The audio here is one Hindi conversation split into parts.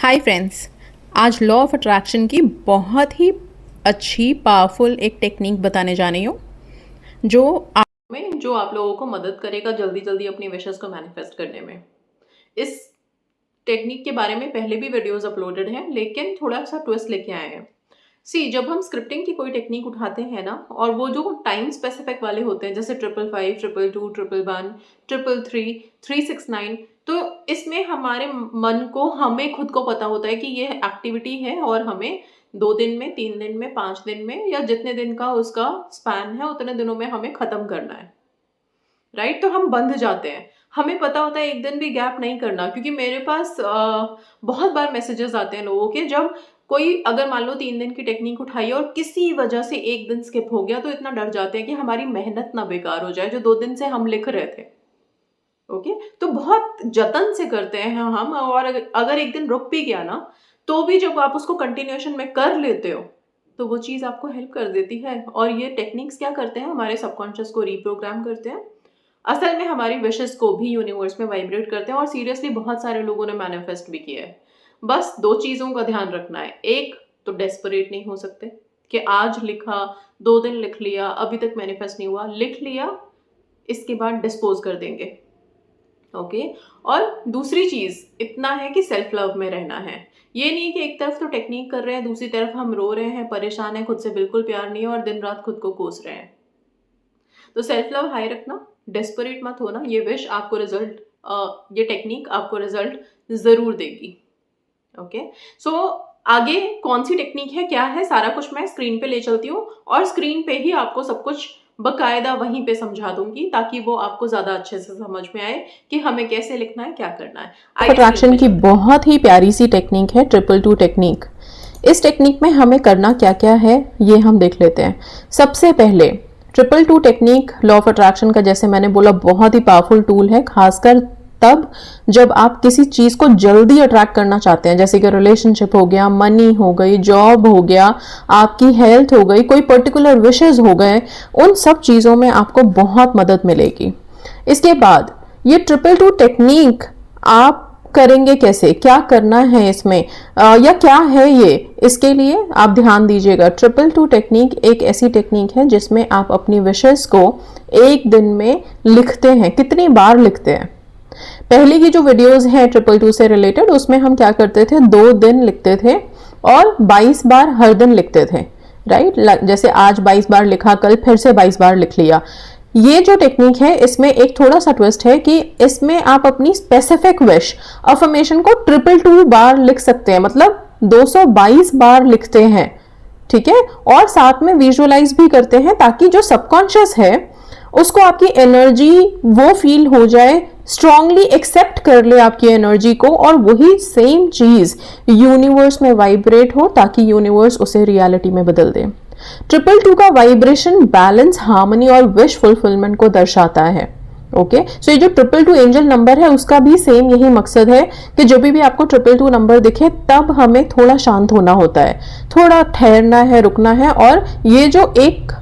हाय फ्रेंड्स, आज लॉ ऑफ अट्रैक्शन की बहुत ही अच्छी पावरफुल एक टेक्निक बताने जा रही हूँ जो आप लोगों को मदद करेगा जल्दी जल्दी अपनी विशेस को मैनिफेस्ट करने में। इस टेक्निक के बारे में पहले भी वीडियोस अपलोडेड हैं, लेकिन थोड़ा सा ट्विस्ट लेके आए हैं। जब हम स्क्रिप्टिंग की कोई टेक्निक उठाते हैं ना, और वो जो टाइम स्पेसिफिक वाले होते हैं जैसे 555, 222, 111, 333, 369, तो इसमें हमारे मन को, हमें खुद को पता होता है कि ये एक्टिविटी है और हमें 2 दिन में, 3 दिन में, 5 दिन में या जितने दिन का उसका स्पैन है उतने दिनों में हमें ख़त्म करना है, राइट। तो हम बंध जाते हैं, हमें पता होता है एक दिन भी गैप नहीं करना, क्योंकि मेरे पास बहुत बार मैसेजेस आते हैं लोगों के, जब कोई अगर मान लो 3 दिन की टेक्निक उठाई और किसी वजह से एक दिन स्किप हो गया तो इतना डर जाते हैं कि हमारी मेहनत ना बेकार हो जाए जो 2 दिन से हम लिख रहे थे। ओके, तो बहुत जतन से करते हैं हम, और अगर एक दिन रुक भी गया ना तो भी जब आप उसको कंटिन्यूएशन में कर लेते हो तो वो चीज़ आपको हेल्प कर देती है। और ये टेक्निक्स क्या करते हैं, हमारे सबकॉन्शियस को रीप्रोग्राम करते हैं, असल में हमारी विशेस को भी यूनिवर्स में वाइब्रेट करते हैं। और सीरियसली बहुत सारे लोगों ने मैनिफेस्ट भी किया है। बस 2 चीज़ों का ध्यान रखना है। एक तो डेस्परेट नहीं हो सकते कि आज लिखा, 2 दिन लिख लिया, अभी तक मैनिफेस्ट नहीं हुआ, लिख लिया, इसके बाद डिस्पोज कर देंगे। ओके, और दूसरी चीज़ इतना है कि सेल्फ लव में रहना है। ये नहीं कि एक तरफ तो टेक्निक कर रहे हैं, दूसरी तरफ हम रो रहे हैं, परेशान हैं, खुद से बिल्कुल प्यार नहीं है और दिन रात खुद को कोस रहे हैं। तो सेल्फ लव हाई रखना, डेस्परेट मत होना। ये विश आपको रिजल्ट, ये टेक्निक आपको रिजल्ट ज़रूर देगी। ओके, सो आगे कौन सी टेक्निक है, क्या है, सारा कुछ मैं स्क्रीन पे ले चलती हूँ और स्क्रीन पे ही आपको सब कुछ बकायदा वहीं पे समझा दूंगी, ताकि वो आपको ज़्यादा अच्छे से समझ में आए कि हमें कैसे लिखना है, क्या करना है। अट्रैक्शन की बहुत ही प्यारी सी टेक्निक है 222 टेक्निक। इस टेक्निक में हमें करना क्या क्या है ये हम देख लेते हैं। सबसे पहले 222 टेक्निक लॉ ऑफ अट्रैक्शन का, जैसे मैंने बोला, बहुत ही पावरफुल टूल है, खासकर तब जब आप किसी चीज को जल्दी अट्रैक्ट करना चाहते हैं, जैसे कि रिलेशनशिप हो गया, मनी हो गई, जॉब हो गया, आपकी हेल्थ हो गई, कोई पर्टिकुलर विशेस हो गए, उन सब चीजों में आपको बहुत मदद मिलेगी। इसके बाद ये 222 टेक्निक आप करेंगे कैसे, क्या करना है इसमें, या क्या है ये, इसके लिए आप ध्यान दीजिएगा। 222 टेक्निक एक ऐसी टेक्निक है जिसमें आप अपनी विशेस को एक दिन में लिखते हैं। कितनी बार लिखते हैं? पहले की जो वीडियोस हैं 222 से रिलेटेड, उसमें हम क्या करते थे, 2 दिन लिखते थे और 22 बार हर दिन लिखते थे, राइट। जैसे आज 22 बार लिखा, कल फिर से 22 बार लिख लिया। ये जो टेक्निक है इसमें एक थोड़ा सा ट्विस्ट है कि इसमें आप अपनी स्पेसिफिक विश अफर्मेशन को 222 बार लिख सकते हैं, मतलब 222 बार लिखते हैं, ठीक है। और साथ में विजुअलाइज भी करते हैं, ताकि जो सबकॉन्शियस है उसको आपकी एनर्जी वो फील हो जाए, स्ट्रांगली एक्सेप्ट कर ले आपकी एनर्जी को, और वही सेम चीज यूनिवर्स में वाइब्रेट हो, ताकि यूनिवर्स उसे रियलिटी में बदल दे। 222 का वाइब्रेशन बैलेंस, हार्मनी और विश फुलफिलमेंट को दर्शाता है। ओके, सो ये जो 222 एंजल नंबर है उसका भी सेम यही मकसद है कि जब भी आपको 222 नंबर दिखे तब हमें थोड़ा शांत होना होता है, थोड़ा ठहरना है, रुकना है। और ये जो 1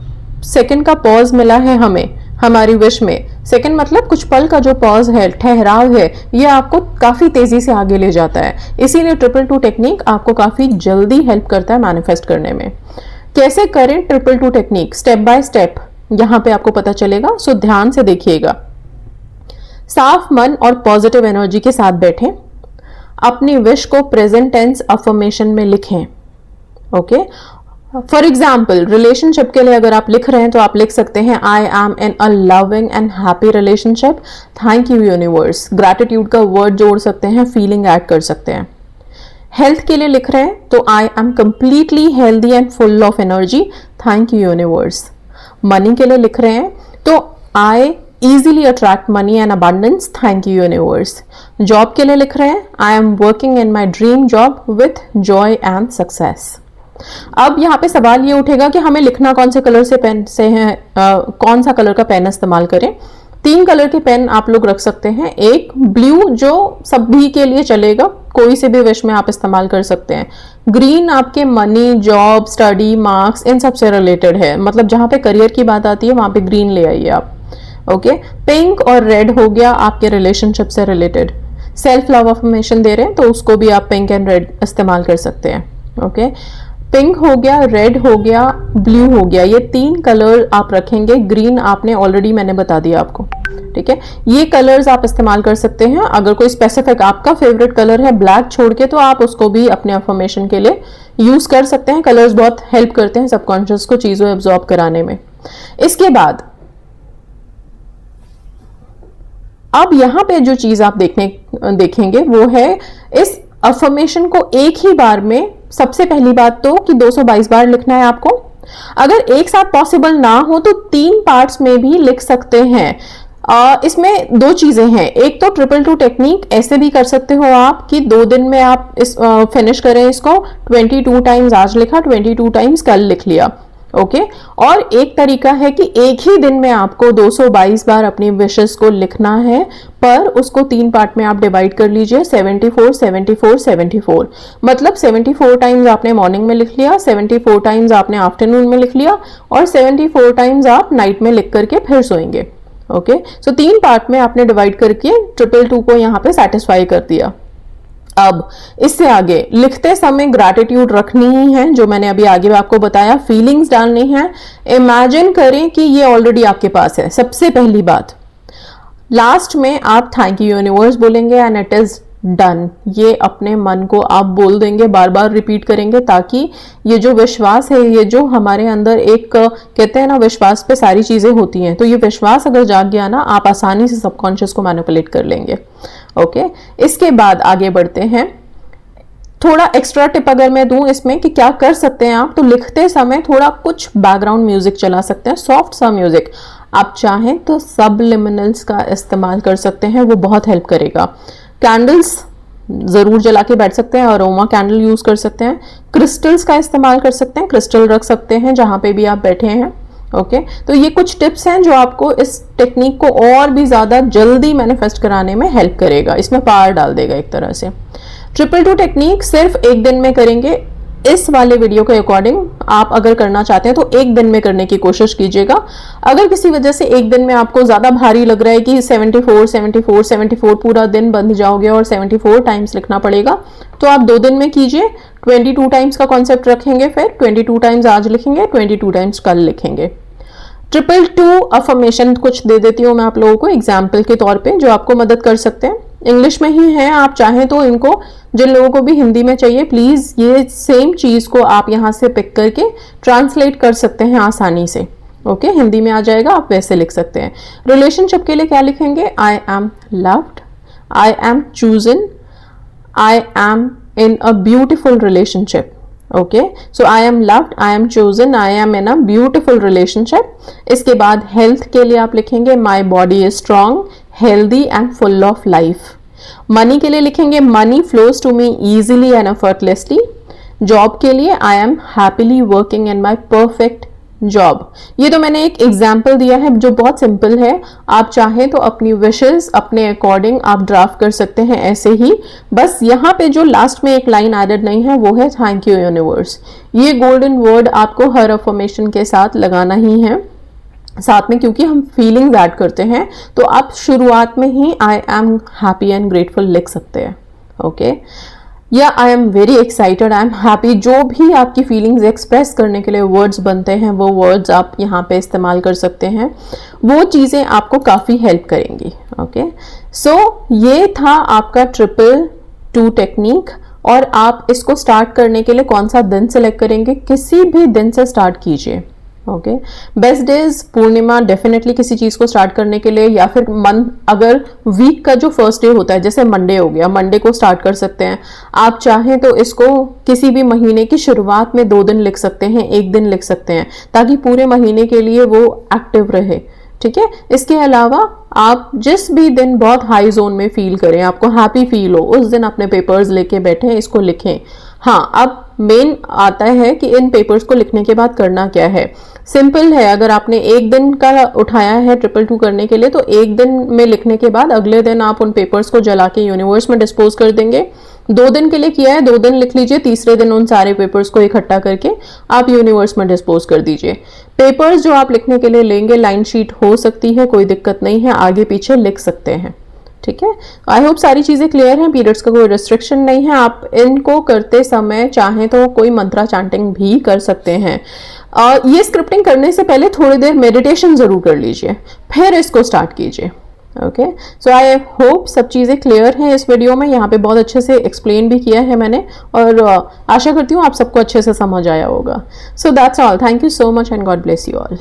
सेकंड का पॉज मिला है हमें हमारी विश में, सेकंड मतलब कुछ पल का जो पॉज है, ठहराव है, ये आपको काफी तेजी से आगे ले जाता है। इसीलिए 222 टेक्निक आपको काफी जल्दी हेल्प करता है मैनिफेस्ट करने में। कैसे करें 222 टेक्निक, स्टेप बाय स्टेप यहां पे आपको पता चलेगा, सो ध्यान से देखिएगा। साफ मन और पॉजिटिव एनर्जी के साथ बैठें, अपनी विश को प्रेजेंट टेंस अफर्मेशन में लिखें। ओके, फॉर एग्जाम्पल रिलेशनशिप के लिए अगर आप लिख रहे हैं तो आप लिख सकते हैं, I am in a loving and happy relationship, thank you universe. Gratitude का वर्ड जोड़ सकते हैं, फीलिंग ऐड कर सकते हैं। हेल्थ के लिए लिख रहे हैं तो I am completely healthy and full of energy, thank you universe. Money के लिए लिख रहे हैं तो आई easily attract money and abundance, thank you universe। Job के लिए लिख रहे हैं, I am working in my dream job with joy and success। अब यहाँ पे सवाल ये उठेगा कि हमें लिखना कौन से कलर से पेन से है, कौन सा कलर का पेन इस्तेमाल करें। 3 कलर के पेन आप लोग रख सकते हैं। एक ब्लू जो सभी के लिए चलेगा, कोई से भी विश में आप इस्तेमाल कर सकते हैं। ग्रीन आपके मनी, जॉब, स्टडी, मार्क्स, इन सब से रिलेटेड है, मतलब जहाँ पे करियर की बात आती है वहां पे ग्रीन ले आइए आप। ओके, पिंक और रेड हो गया आपके रिलेशनशिप से रिलेटेड। सेल्फ लव अफर्मेशन दे रहे हैं तो उसको भी आप पिंक एंड रेड इस्तेमाल कर सकते हैं। ओके, पिंक हो गया, रेड हो गया, ब्लू हो गया, ये 3 कलर आप रखेंगे। ग्रीन आपने ऑलरेडी मैंने बता दिया आपको, ठीक है। ये कलर्स आप इस्तेमाल कर सकते हैं। अगर कोई स्पेसिफिक आपका फेवरेट कलर है ब्लैक छोड़ के, तो आप उसको भी अपने अफर्मेशन के लिए यूज कर सकते हैं। कलर्स बहुत हेल्प करते हैं सबकॉन्शियस को चीजों एब्जॉर्ब कराने में। इसके बाद अब यहां पे जो चीज आप देखेंगे वो है इस अफर्मेशन को एक ही बार में, सबसे पहली बात तो कि 222 बार लिखना है आपको। अगर एक साथ पॉसिबल ना हो तो 3 पार्ट्स में भी लिख सकते हैं। इसमें 2 चीजें हैं, एक तो 222 टेक्निक ऐसे भी कर सकते हो आप कि 2 दिन में आप इस फिनिश करें इसको। 22 टाइम्स आज लिखा, 22 टाइम्स कल लिख लिया। ओके, और एक तरीका है कि एक ही दिन में आपको 222 बार अपनी विशेस को लिखना है, पर उसको 3 पार्ट में आप डिवाइड कर लीजिए। 74 74 74 मतलब 74 टाइम्स आपने मॉर्निंग में लिख लिया, 74 टाइम्स आपने आफ्टरनून में लिख लिया, और 74 टाइम्स आप नाइट में लिख करके फिर सोएंगे। ओके, सो 3 पार्ट में आपने डिवाइड करके 222 को यहाँ पे सेटिस्फाई कर दिया। अब इससे आगे लिखते समय ग्रैटिट्यूड रखनी ही है, जो मैंने अभी आगे आपको बताया। फीलिंग्स डालनी है। इमेजिन करें कि ये ऑलरेडी आपके पास है। सबसे पहली बात, लास्ट में आप थैंक यू यूनिवर्स बोलेंगे एंड इट इज डन। ये अपने मन को आप बोल देंगे, बार बार रिपीट करेंगे, ताकि ये जो विश्वास है, ये जो हमारे अंदर एक कहते हैं ना विश्वास पे सारी चीजें होती हैं, तो ये विश्वास अगर जाग गया ना, आप आसानी से सबकॉन्शियस को मैनिपुलेट कर लेंगे। ओके, इसके बाद आगे बढ़ते हैं। थोड़ा एक्स्ट्रा टिप अगर मैं दूं इसमें कि क्या कर सकते हैं आप, तो लिखते समय थोड़ा कुछ बैकग्राउंड म्यूजिक चला सकते हैं, सॉफ्ट सा म्यूजिक। आप चाहें तो सबलिमिनल्स का इस्तेमाल कर सकते हैं, वो बहुत हेल्प करेगा। कैंडल्स जरूर जला के बैठ सकते हैं, अरोमा कैंडल यूज कर सकते हैं। क्रिस्टल्स का इस्तेमाल कर सकते हैं, क्रिस्टल रख सकते हैं जहां पे भी आप बैठे हैं। ओके, तो ये कुछ टिप्स हैं जो आपको इस टेक्निक को और भी ज्यादा जल्दी मैनिफेस्ट कराने में हेल्प करेगा, इसमें पावर डाल देगा एक तरह से। 222 टेक्निक सिर्फ एक दिन में करेंगे। इस वाले वीडियो के अकॉर्डिंग आप अगर करना चाहते हैं तो एक दिन में करने की कोशिश कीजिएगा। अगर किसी वजह से एक दिन में आपको ज्यादा भारी लग रहा है कि 74 74 74 पूरा दिन बंध जाओगे और 74 टाइम्स लिखना पड़ेगा, तो आप 2 दिन में कीजिए। 22 टाइम्स का कॉन्सेप्ट रखेंगे, फिर 22 टाइम्स आज लिखेंगे, 22 टाइम्स कल लिखेंगे। 222 अफर्मेशन कुछ दे देती हूँ मैं आप लोगों को एग्जाम्पल के तौर पे, जो आपको मदद कर सकते हैं। इंग्लिश में ही है, आप चाहें तो इनको, जिन लोगों को भी हिंदी में चाहिए, प्लीज ये सेम चीज को आप यहाँ से पिक करके ट्रांसलेट कर सकते हैं आसानी से। ओके, हिंदी में आ जाएगा, आप वैसे लिख सकते हैं। रिलेशनशिप के लिए क्या लिखेंगे? I am loved, I am chosen, I am in a beautiful relationship. Okay, so I am loved, I am chosen, I am in a beautiful relationship. इसके बाद health के लिए आप लिखेंगे my body is strong, healthy and full of life. money के लिए लिखेंगे money flows to me easily and effortlessly. job के लिए I am happily working in my perfect job. ये तो मैंने एक एग्जाम्पल दिया है जो बहुत सिंपल है। आप चाहें तो अपनी विशेस अपने अकॉर्डिंग आप ड्राफ्ट कर सकते हैं ऐसे ही। बस यहाँ पे जो लास्ट में एक लाइन एडेड नहीं है वो है थैंक यू यूनिवर्स। ये गोल्डन वर्ड आपको हर अफर्मेशन के साथ लगाना ही है साथ में, क्योंकि हम फीलिंग्स ऐड करते हैं। तो आप शुरुआत में ही I am happy and grateful लिख सकते हैं। ओके, या I am very excited, I am happy, जो भी आपकी फीलिंग्स एक्सप्रेस करने के लिए वर्ड्स बनते हैं वो वर्ड्स आप यहाँ पे इस्तेमाल कर सकते हैं। वो चीज़ें आपको काफ़ी हेल्प करेंगी। ओके, सो ये था आपका 222 टेक्निक। और आप इसको स्टार्ट करने के लिए कौन सा दिन सेलेक्ट करेंगे? किसी भी दिन से स्टार्ट कीजिए। ओके, बेस्ट डेज पूर्णिमा डेफिनेटली किसी चीज को स्टार्ट करने के लिए, या फिर अगर वीक का जो फर्स्ट डे होता है जैसे मंडे हो गया, मंडे को स्टार्ट कर सकते हैं। आप चाहें तो इसको किसी भी महीने की शुरुआत में 2 दिन लिख सकते हैं, 1 दिन लिख सकते हैं, ताकि पूरे महीने के लिए वो एक्टिव रहे। ठीक है, इसके अलावा आप जिस भी दिन बहुत हाई जोन में फील करें, आपको हैप्पी फील हो, उस दिन अपने पेपर्स लेके बैठे इसको लिखें। हाँ, अब मेन आता है कि इन पेपर्स को लिखने के बाद करना क्या है। सिंपल है, अगर आपने 1 दिन का उठाया है 222 करने के लिए, तो 1 दिन में लिखने के बाद अगले दिन आप उन पेपर्स को जला के यूनिवर्स में डिस्पोज कर देंगे। 2 दिन के लिए किया है, 2 दिन लिख लीजिए, तीसरे दिन उन सारे पेपर्स को इकट्ठा करके आप यूनिवर्स में डिस्पोज कर dीजिए। पेपर्स जो आप लिखने के लिए लेंगे, लाइन शीट हो सकती है, कोई दिक्कत नहीं है, आगे पीछे लिख सकते हैं। ठीक है, आई होप सारी चीज़ें क्लियर हैं। पीरियड्स का कोई रिस्ट्रिक्शन नहीं है, आप इनको करते समय चाहें तो कोई मंत्रा चैंटिंग भी कर सकते हैं। ये स्क्रिप्टिंग करने से पहले थोड़ी देर मेडिटेशन ज़रूर कर लीजिए, फिर इसको स्टार्ट कीजिए। ओके, सो आई होप सब चीज़ें क्लियर हैं इस वीडियो में। यहाँ पे बहुत अच्छे से एक्सप्लेन भी किया है मैंने, और आशा करती हूँ आप सबको अच्छे से समझ आया होगा। So that's all, thank you so much and God bless you all.